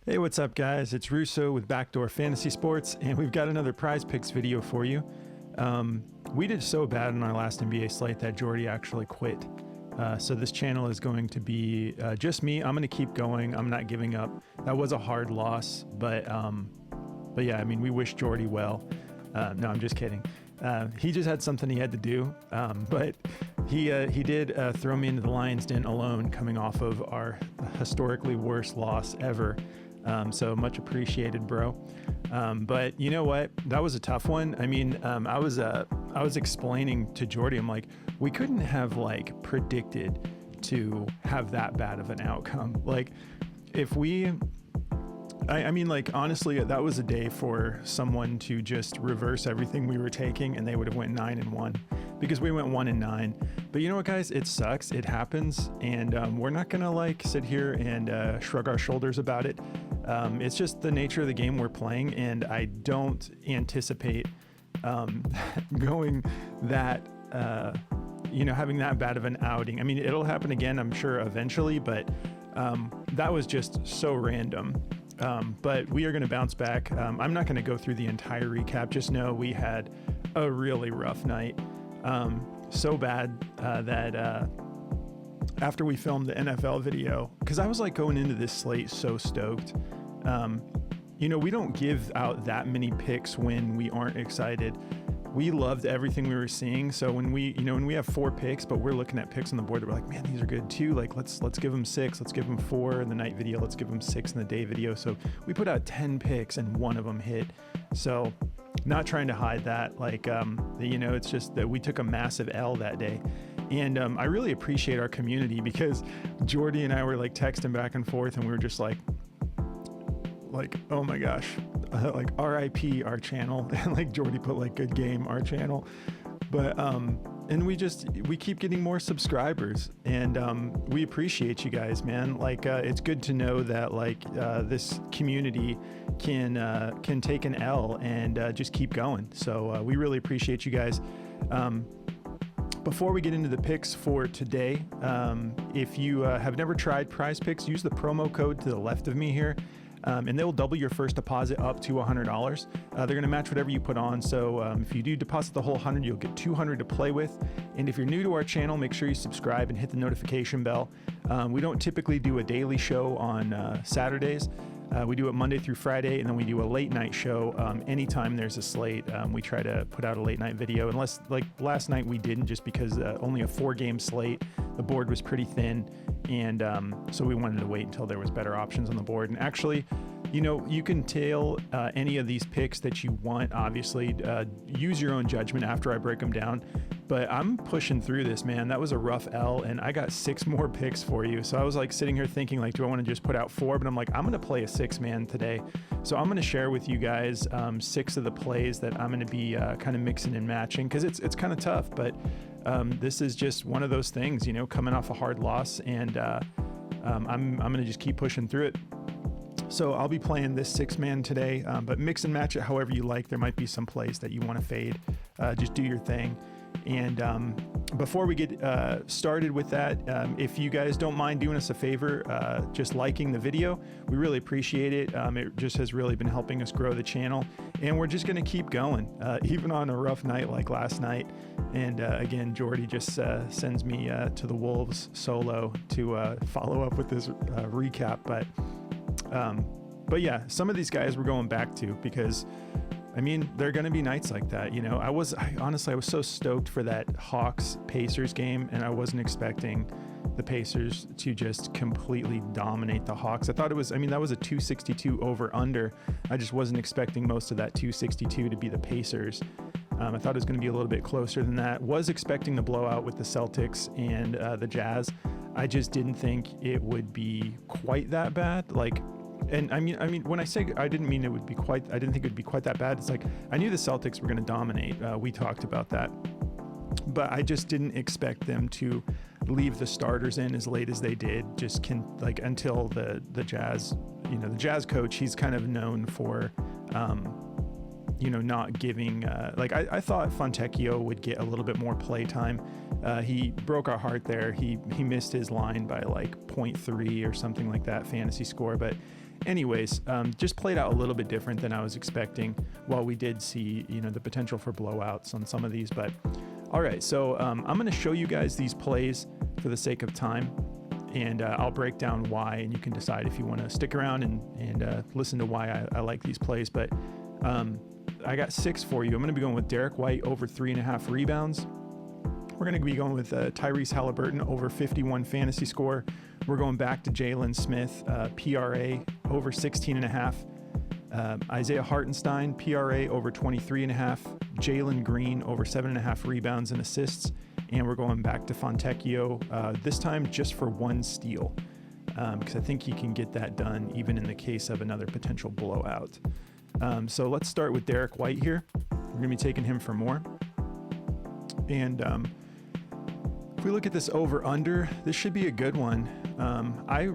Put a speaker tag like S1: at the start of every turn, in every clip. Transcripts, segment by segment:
S1: Hey, what's up, guys? It's Russo with Backdoor Fantasy Sports, and we've got another Prize Picks video for you. We did so bad in our last NBA slate that Jordy actually quit. So this channel is going to be just me. I'm going to keep going. I'm not giving up. That was a hard loss, but yeah, I mean, we wish Jordy well. No, I'm just kidding. He just had something he had to do, but he did throw me into the lion's den alone, coming off of our historically worst loss ever. So much appreciated, bro. But you know what? That was a tough one. I mean, I was explaining to Jordy, I'm like, we couldn't have like predicted to have that bad of an outcome. Like, if we, I mean, like, honestly, that was a day for someone to just reverse everything we were taking, and they would have went 9-1 because we went 1-9. But you know what, guys? It sucks. It happens, and we're not gonna like sit here and shrug our shoulders about it. It's just the nature of the game we're playing, and I don't anticipate going that, having that bad of an outing. I mean, it'll happen again, I'm sure, eventually, but that was just so random. But we are going to bounce back. I'm not going to go through the entire recap. Just know we had a really rough night. So bad that after we filmed the NFL video, because I was like going into this slate so stoked. We don't give out that many picks when we aren't excited. We loved everything we were seeing. So when we have 4 picks, but we're looking at picks on the board that we're like, man, these are good too. Like, let's give them 6. Let's give them 4 in the night video. Let's give them 6 in the day video. So we put out 10 picks and one of them hit. So not trying to hide that. Like, it's just that we took a massive L that day. And I really appreciate our community, because Jordy and I were like texting back and forth, and we were just like, oh my gosh, like RIP our channel. And like Jordy put like good game, our channel. But and we keep getting more subscribers, and we appreciate you guys, man. Like it's good to know that like this community can take an L and just keep going. So we really appreciate you guys. Before we get into the picks for today, if you have never tried Prize Picks, use the promo code to the left of me here. And they'll double your first deposit up to $100. They're going to match whatever you put on. So if you do deposit the whole 100, you'll get 200 to play with. And if you're new to our channel, make sure you subscribe and hit the notification bell. We don't typically do a daily show on Saturdays. We do it Monday through Friday, and then we do a late night show anytime there's a slate. We try to put out a late night video, unless like last night we didn't, just because only a 4-game slate. The board was pretty thin, and so we wanted to wait until there was better options on the board. And actually, you can tail any of these picks that you want. Obviously, use your own judgment after I break them down. But I'm pushing through this, man. That was a rough L, and I got 6 more picks for you. So I was like sitting here thinking, like, do I want to just put out 4? But I'm like, I'm going to play a 6-man today. So I'm going to share with you guys 6 of the plays that I'm going to be kind of mixing and matching, because it's kind of tough. But this is just one of those things, coming off a hard loss, and I'm going to just keep pushing through it. So I'll be playing this 6-man today, but mix and match it however you like. There might be some plays that you want to fade. Just do your thing. And before we get started with that, if you guys don't mind doing us a favor, just liking the video, we really appreciate it. It just has really been helping us grow the channel, and we're just going to keep going, even on a rough night like last night. And again, Jordy just sends me to the Wolves solo to follow up with this recap. But yeah, some of these guys we're going back to, because I mean, there are going to be nights like that. Honestly, I was so stoked for that Hawks-Pacers game, and I wasn't expecting the Pacers to just completely dominate the Hawks. That was a 262 over-under. I just wasn't expecting most of that 262 to be the Pacers. I thought it was going to be a little bit closer than that. Was expecting the blowout with the Celtics and the Jazz. I just didn't think it would be quite that bad. And I mean, when I say I didn't think it would be quite that bad. It's like, I knew the Celtics were going to dominate. We talked about that, but I just didn't expect them to leave the starters in as late as they did. Until the Jazz, the Jazz coach, he's kind of known for, not giving, I thought Fontecchio would get a little bit more play time. He broke our heart there. He missed his line by like 0.3 or something like that fantasy score, but anyways, just played out a little bit different than I was expecting. While we did see, the potential for blowouts on some of these, but all right. So I'm going to show you guys these plays for the sake of time, and I'll break down why, and you can decide if you want to stick around and listen to why I like these plays. But I got 6 for you. I'm going to be going with Derek White over 3.5 rebounds. We're going to be going with Tyrese Halliburton over 51 fantasy score. We're going back to Jalen Smith, PRA over 16.5. Isaiah Hartenstein, PRA over 23.5. Jalen Green over 7.5 rebounds and assists. And we're going back to Fontecchio, this time just for 1 steal, because I think he can get that done even in the case of another potential blowout. So let's start with Derek White here. We're going to be taking him for more. And if we look at this over-under, this should be a good one. I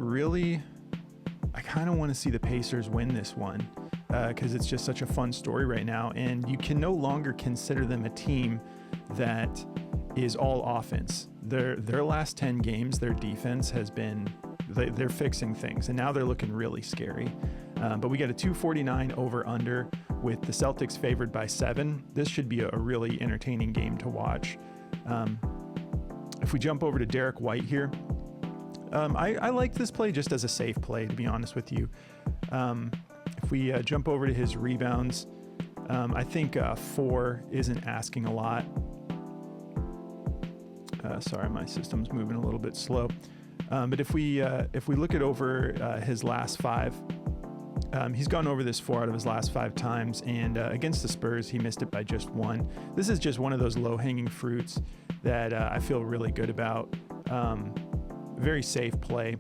S1: kind of want to see the Pacers win this one because it's just such a fun story right now. And you can no longer consider them a team that is all offense. Their last 10 games, their defense has been, they're fixing things, and now they're looking really scary. But we got a 249 over-under with the Celtics favored by 7. This should be a really entertaining game to watch. If we jump over to Derek White here, I like this play just as a safe play, to be honest with you. If we jump over to his rebounds, I think 4 isn't asking a lot. Sorry, my system's moving a little bit slow. But if we look at over his last 5, he's gone over this 4 out of his last 5 times, and against the Spurs, he missed it by just 1. This is just one of those low-hanging fruits that I feel really good about. Very safe play.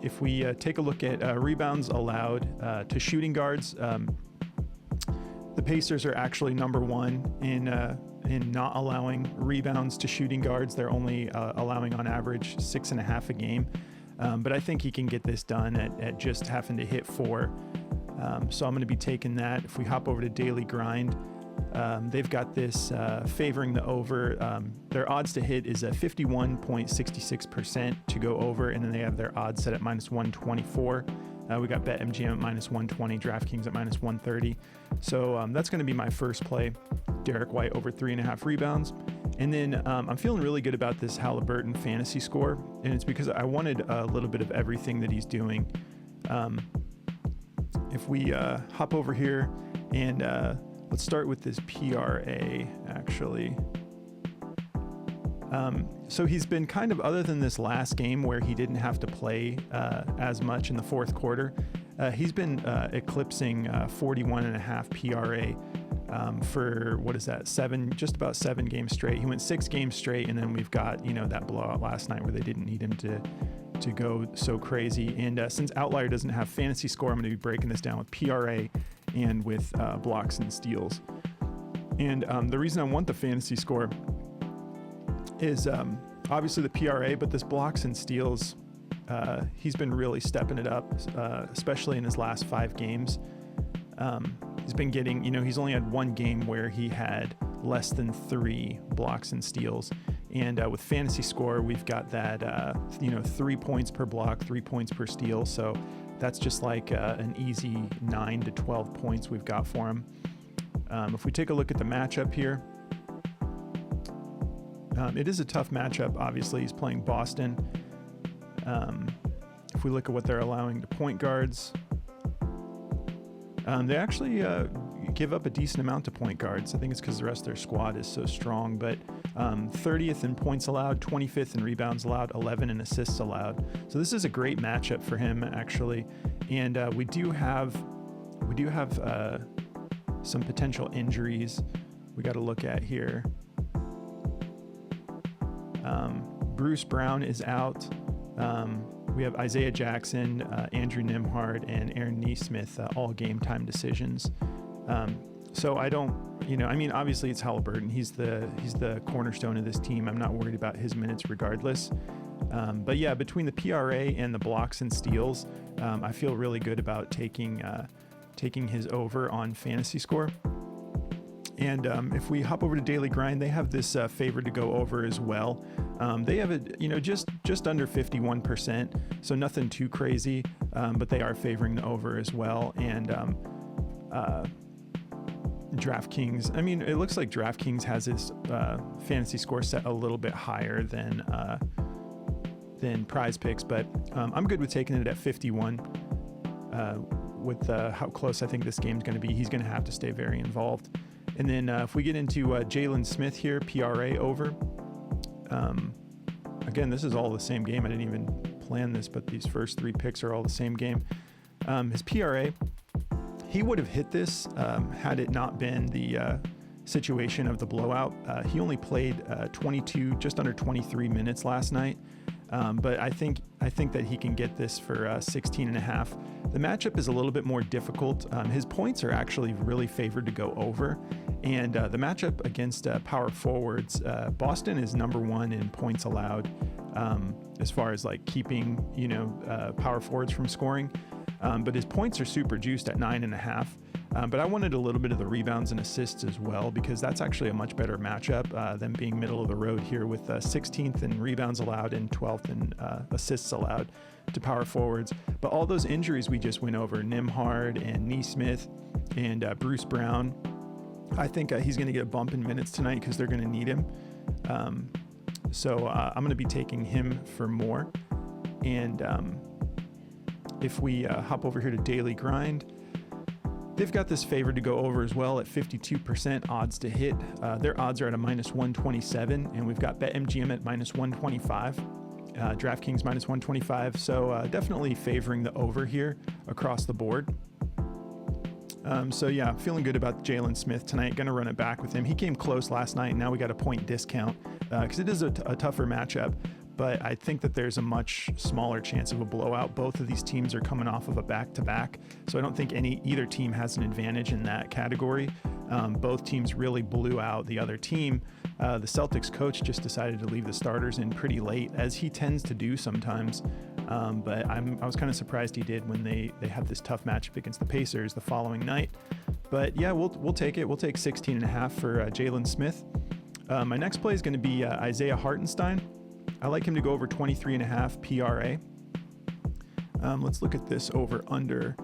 S1: If we take a look at rebounds allowed to shooting guards, the Pacers are actually number 1 in not allowing rebounds to shooting guards. They're only allowing on average 6.5 a game. But I think he can get this done at just having to hit 4. So I'm going to be taking that. If we hop over to Daily Grind, they've got this favoring the over. Their odds to hit is a 51.66% to go over, and then they have their odds set at -124. We got BetMGM at -120, DraftKings at -130. So that's going to be my first play, Derek White over 3.5 rebounds. And then I'm feeling really good about this Halliburton fantasy score, and it's because I wanted a little bit of everything that he's doing. If we hop over here and let's start with this PRA, actually. So he's been kind of, other than this last game where he didn't have to play as much in the 4th quarter, he's been eclipsing 41.5 PRA for, what is that, just about 7 games straight. He went 6 games straight, and then we've got, that blowout last night where they didn't need him to go so crazy. And since Outlier doesn't have fantasy score, I'm going to be breaking this down with PRA and with blocks and steals. And the reason I want the fantasy score is obviously the PRA, but this blocks and steals, he's been really stepping it up, especially in his last 5 games. He's been getting, he's only had 1 game where he had less than 3 blocks and steals. And with fantasy score, we've got that, 3 points per block, 3 points per steal. So that's just like an easy 9 to 12 points we've got for him. If we take a look at the matchup here, it is a tough matchup. Obviously, he's playing Boston. If we look at what they're allowing to point guards, they actually give up a decent amount to point guards. I think it's because the rest of their squad is so strong. But 30th in points allowed, 25th in rebounds allowed, 11 in assists allowed. So this is a great matchup for him, actually. And we do have some potential injuries we got to look at here. Bruce Brown is out. We have Isaiah Jackson, Andrew Nembhard, and Aaron Nesmith, all game time decisions. So I don't, obviously it's Halliburton. He's the cornerstone of this team. I'm not worried about his minutes regardless. But yeah, between the PRA and the blocks and steals, I feel really good about taking his over on fantasy score. And if we hop over to Daily Grind, they have this favored to go over as well. They have it, just under 51%, so nothing too crazy, but they are favoring the over as well. And DraftKings, it looks like DraftKings has its fantasy score set a little bit higher than Prize Picks, but I'm good with taking it at 51. With how close I think this game's going to be, he's going to have to stay very involved. And then if we get into Jalen Smith here, PRA over. Again, this is all the same game. I didn't even plan this, but these first 3 picks are all the same game. His PRA, he would have hit this had it not been the situation of the blowout. He only played 22, just under 23 minutes last night. But I think that he can get this for 16.5. The matchup is a little bit more difficult. His points are actually really favored to go over. And the matchup against power forwards, Boston is number 1 in points allowed as far as like keeping, power forwards from scoring. But his points are super juiced at 9.5. But I wanted a little bit of the rebounds and assists as well, because that's actually a much better matchup than being middle of the road here with 16th in rebounds allowed and 12th in assists allowed to power forwards. But all those injuries we just went over, Nembhard and Nesmith and Bruce Brown, I think he's going to get a bump in minutes tonight because they're going to need him. So I'm going to be taking him for more. And if we hop over here to Daily Grind, they've got this favored to go over as well at 52% odds to hit. Their odds are at a -127, and we've got BetMGM at -125, DraftKings -125. So definitely favoring the over here across the board. So yeah, feeling good about Jalen Smith tonight. Going to run it back with him. He came close last night. Now we got a point discount because it is a tougher matchup. But I think that there's a much smaller chance of a blowout. Both of these teams are coming off of a back-to-back, so I don't think either team has an advantage in that category. Both teams really blew out the other team. The Celtics coach just decided to leave the starters in pretty late, as he tends to do sometimes. But I was kind of surprised he did when they had this tough matchup against the Pacers the following night. But yeah, we'll take it. We'll take 16.5 for Jalen Smith. My next play is going to be Isaiah Hartenstein. I like him to go over 23.5 PRA. Let's look at this over-under.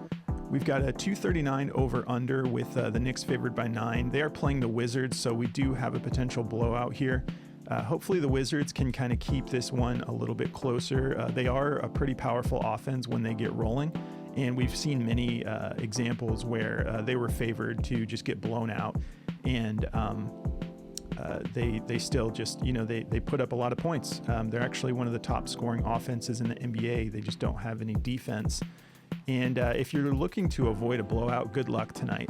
S1: We've got a 239 over-under with the Knicks favored by 9. They are playing the Wizards, so we do have a potential blowout here. Hopefully the Wizards can kind of keep this one a little bit closer. They are a pretty powerful offense when they get rolling, and we've seen many examples where they were favored to just get blown out. And they still just, they put up a lot of points. They're actually one of the top scoring offenses in the NBA. They just don't have any defense. And if you're looking to avoid a blowout, good luck tonight,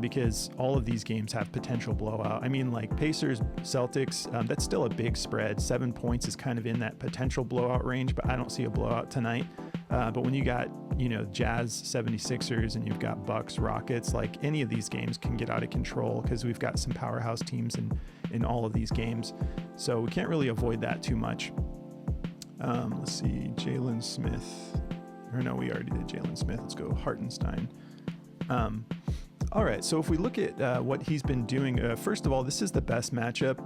S1: because all of these games have potential blowout. Like Pacers, Celtics, that's still a big spread. 7 points is kind of in that potential blowout range, but I don't see a blowout tonight. But when you got, Jazz, 76ers, and you've got Bucks, Rockets, like any of these games can get out of control because we've got some powerhouse teams in all of these games. So we can't really avoid that too much. Let's see, Jalen Smith. Or no, we already did Jalen Smith. Let's go Hartenstein. All right, so if we look at what he's been doing, first of all, this is the best matchup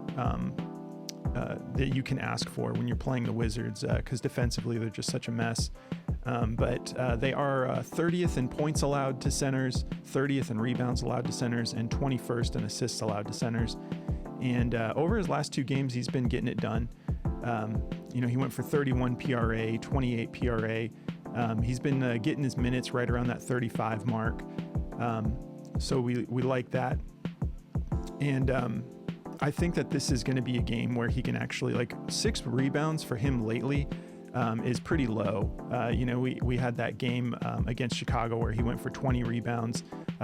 S1: that you can ask for when you're playing the Wizards, because defensively they're just such a mess. But they are 30th in points allowed to centers, 30th in rebounds allowed to centers, and 21st in assists allowed to centers. And over his last 2 games, he's been getting it done. He went for 31 PRA, 28 PRA. He's been getting his minutes right around that 35 mark. So we like that. And I think that this is going to be a game where he can actually, 6 rebounds for him lately is pretty low. We had that game against Chicago where he went for 20 rebounds.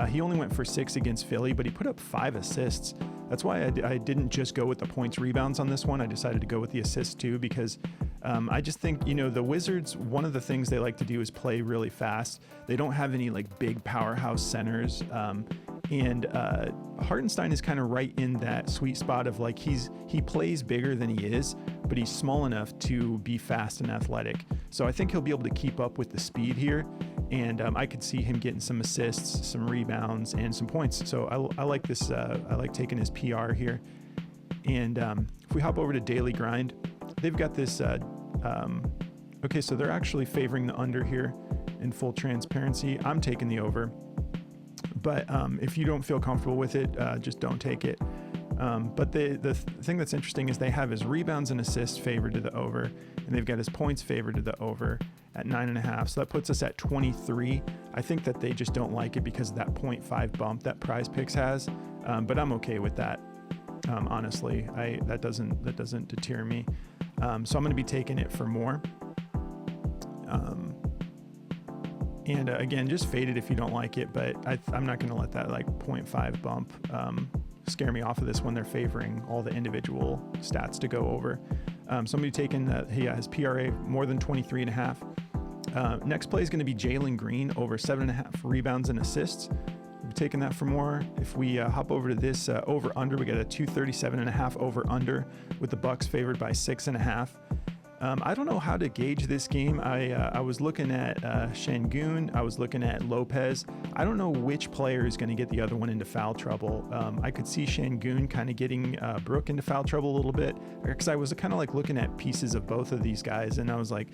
S1: He only went for 6 against Philly, but he put up 5 assists. That's why I didn't just go with the points rebounds on this one. I decided to go with the assists too, because I just think, the Wizards, one of the things they like to do is play really fast. They don't have any big powerhouse centers. And Hartenstein is kind of right in that sweet spot of he plays bigger than he is, but he's small enough to be fast and athletic. So I think he'll be able to keep up with the speed here. And I could see him getting some assists, some rebounds, and some points. So I like this. I like taking his PR here. And if we hop over to Daily Grind, they've got this. Okay, so they're actually favoring the under here in full transparency. I'm taking the over. But if you don't feel comfortable with it, just don't take it. But the thing that's interesting is they have his rebounds and assists favored to the over, and they've got his points favored to the over at 9.5. So that puts us at 23. I think that they just don't like it because of that 0.5 bump that Prize Picks has. But I'm okay with that. Honestly, that doesn't deter me. So I'm going to be taking it for more. And again, just fade it if you don't like it, but I'm not going to let that like 0.5 bump scare me off of this when they're favoring all the individual stats to go over. Somebody taking that he has PRA more than 23.5. Next play is going to be Jalen Green over 7.5 rebounds and assists. We're taking that for more. If we hop over to this over under, we got a 237.5 over under with the Bucks favored by 6.5. I don't know how to gauge this game. I was looking at Şengün. I was looking at Lopez. I don't know which player is going to get the other one into foul trouble. I could see Şengün kind of getting Brook into foul trouble a little bit, because I was kind of like looking at pieces of both of these guys, and I was like,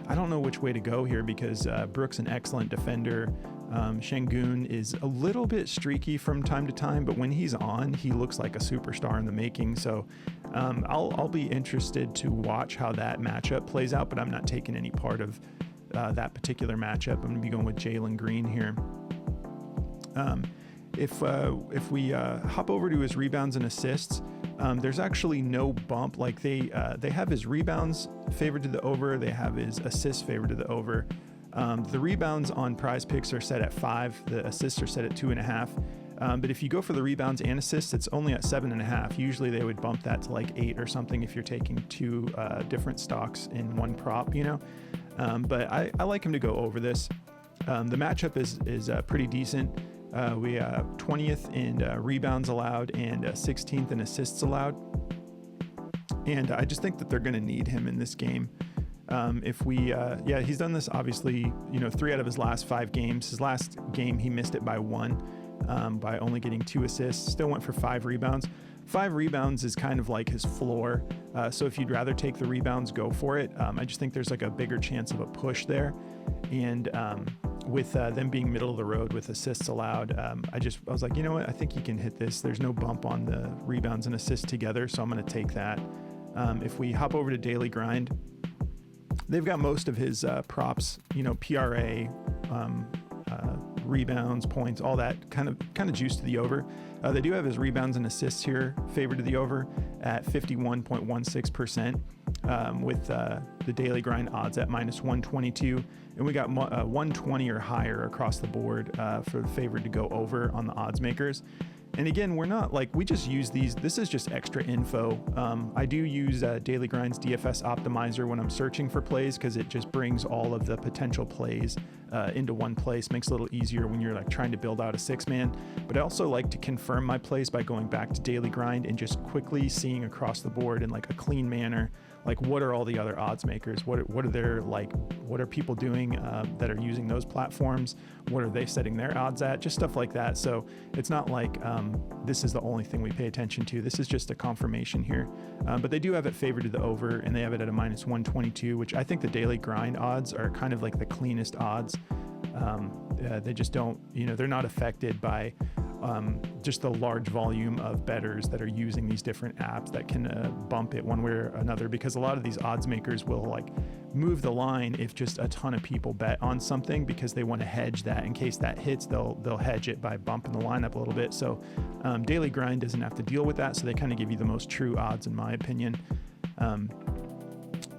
S1: I don't know which way to go here, because Brook's an excellent defender. Şengün is a little bit streaky from time to time, but when he's on, he looks like a superstar in the making. So I'll be interested to watch how that matchup plays out, but I'm not taking any part of that particular matchup. I'm going to be going with Jalen Green here. If we hop over to his rebounds and assists, there's actually no bump. Like they have his rebounds favored to the over, they have his assists favored to the over. The rebounds on Prize Picks are set at 5. The assists are set at 2.5. But if you go for the rebounds and assists, it's only at 7.5. Usually they would bump that to like 8 or something if you're taking two different stocks in one prop, you know. But I like him to go over this. The matchup is pretty decent. We 20th in rebounds allowed and 16th in assists allowed. And I just think that they're going to need him in this game. He's done this obviously, 3 out of his last 5 games. His last game, he missed it by 1, by only getting 2 assists, still went for 5 rebounds. 5 rebounds is kind of like his floor. So if you'd rather take the rebounds, go for it. I just think there's like a bigger chance of a push there. And, with them being middle of the road with assists allowed, I was like, you know what? I think he can hit this. There's no bump on the rebounds and assists together. So I'm going to take that. If we hop over to Daily Grind, they've got most of his props, PRA, rebounds, points, all that kind of juice to the over. They do have his rebounds and assists here favored to the over at 51.16%, with the Daily Grind odds at -122, and we got 120 or higher across the board for the favored to go over on the odds makers. And again, we're not like, we just use these. This is just extra info. I do use Daily Grind's DFS optimizer when I'm searching for plays, because it just brings all of the potential plays into one place. Makes it a little easier when you're like trying to build out a 6-man. But I also like to confirm my plays by going back to Daily Grind and just quickly seeing across the board in like a clean manner, like what are all the other odds makers? What are people doing that are using those platforms? What are they setting their odds at? Just stuff like that. So it's not like this is the only thing we pay attention to. This is just a confirmation here. But they do have it favored to the over, and they have it at a -122, which I think the Daily Grind odds are kind of like the cleanest odds. They just don't, they're not affected by just the large volume of bettors that are using these different apps that can bump it one way or another, because a lot of these odds makers will like move the line if just a ton of people bet on something, because they want to hedge that in case that hits. They'll hedge it by bumping the line up a little bit. So Daily Grind doesn't have to deal with that, so they kind of give you the most true odds in my opinion. We're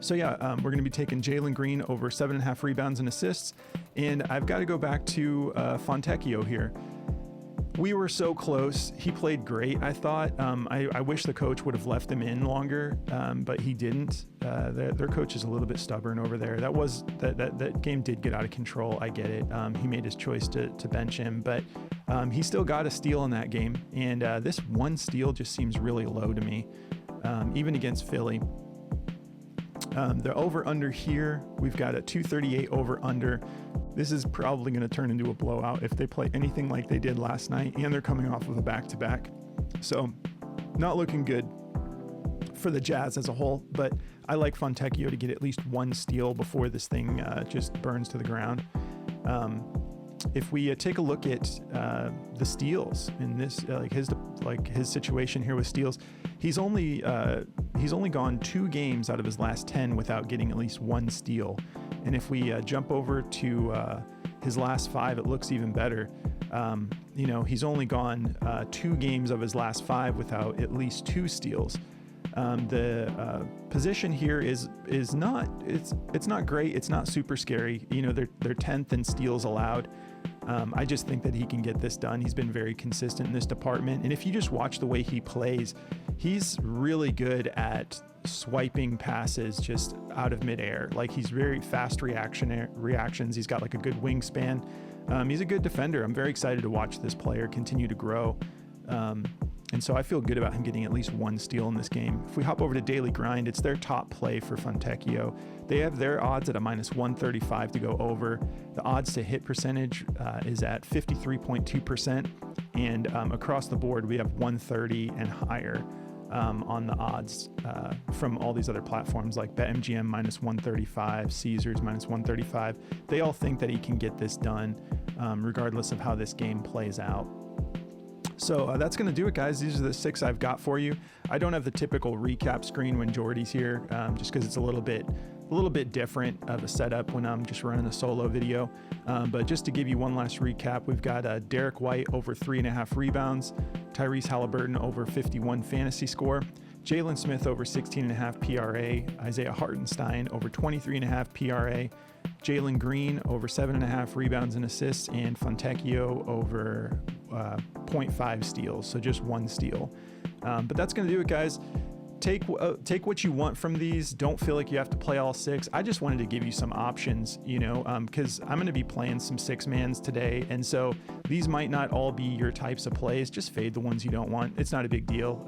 S1: going to be taking Jalen Green over 7.5 rebounds and assists, and I've got to go back to Fontecchio here. We were so close. He played great, I thought. I wish the coach would have left him in longer, but he didn't. Their coach is a little bit stubborn over there. That game did get out of control. I get it. He made his choice to bench him, but he still got a steal in that game. And this one steal just seems really low to me, even against Philly. The over under here, we've got a 238 over under. This is probably going to turn into a blowout if they play anything like they did last night, and they're coming off of a back-to-back. So not looking good for the Jazz as a whole, but I like Fontecchio to get at least one steal before this thing just burns to the ground. If we take a look at the steals in this, his situation here with steals, he's only gone 2 games out of his last 10 without getting at least one steal. And if we jump over to his last 5, it looks even better. He's only gone 2 games of his last 5 without at least 2 steals. The position here is not, it's not great. It's not super scary. They're 10th in steals allowed. I just think that he can get this done. He's been very consistent in this department. And if you just watch the way he plays, he's really good at swiping passes just out of midair. Like, he's very fast reactions. He's got like a good wingspan. He's a good defender. I'm very excited to watch this player continue to grow. And so I feel good about him getting at least one steal in this game. If we hop over to Daily Grind, it's their top play for Fontecchio. They have their odds at a -135 to go over. The odds to hit percentage is at 53.2%. And across the board, we have 130 and higher on the odds from all these other platforms like BetMGM -135, Caesars -135. They all think that he can get this done regardless of how this game plays out. So that's going to do it, guys. These are the 6 I've got for you. I don't have the typical recap screen when Jordy's here, just because it's a little bit different of a setup when I'm just running a solo video. But just to give you one last recap, we've got Derek White over 3.5 rebounds, Tyrese Halliburton over 51 fantasy score, Jalen Smith over 16.5 PRA, Isaiah Hartenstein over 23.5 PRA, Jalen Green over 7.5 rebounds and assists, and Fontecchio over 0.5 steals, so just 1 steal. But that's going to do it, guys. Take what you want from these. Don't feel like you have to play all 6. I just wanted to give you some options, because I'm going to be playing some 6-mans today, and so these might not all be your types of plays. Just fade the ones you don't want. It's not a big deal.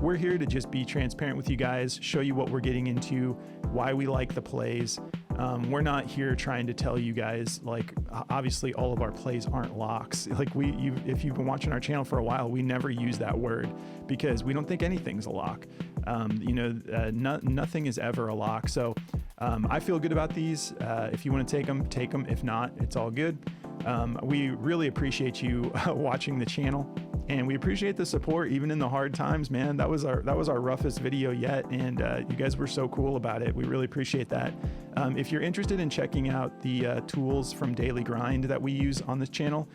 S1: We're here to just be transparent with you guys, show you what we're getting into, why we like the plays. We're not here trying to tell you guys, like, obviously all of our plays aren't locks. Like, if you've been watching our channel for a while, we never use that word because we don't think anything's a lock. Nothing is ever a lock. So I feel good about these. If you want to take them, take them. If not, it's all good. We really appreciate you watching the channel, and we appreciate the support even in the hard times, man. That was our roughest video yet, and you guys were so cool about it. We really appreciate that. If you're interested in checking out the tools from Daily Grind that we use on this channel,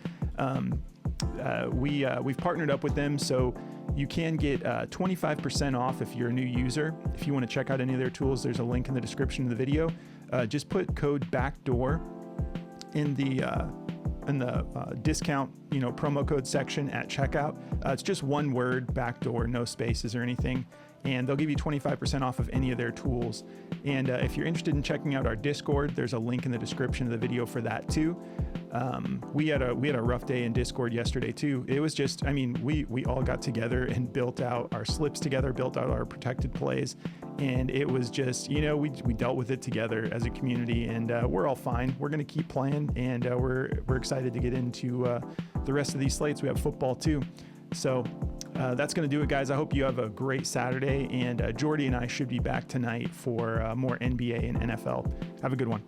S1: we've partnered up with them, so you can get 25% off if you're a new user. If you want to check out any of their tools, there's a link in the description of the video. Just put code BACKDOOR in the discount, promo code section at checkout. It's just one word, backdoor, no spaces or anything, and they'll give you 25% off of any of their tools. And if you're interested in checking out our Discord, there's a link in the description of the video for that too. We had a rough day in Discord yesterday too. It was just, we all got together and built out our slips together, built out our protected plays, and it was just, we dealt with it together as a community, and we're all fine. We're going to keep playing, and we're excited to get into the rest of these slates. We have football too. So that's going to do it, guys. I hope you have a great Saturday, and Jordy and I should be back tonight for more NBA and NFL. Have a good one.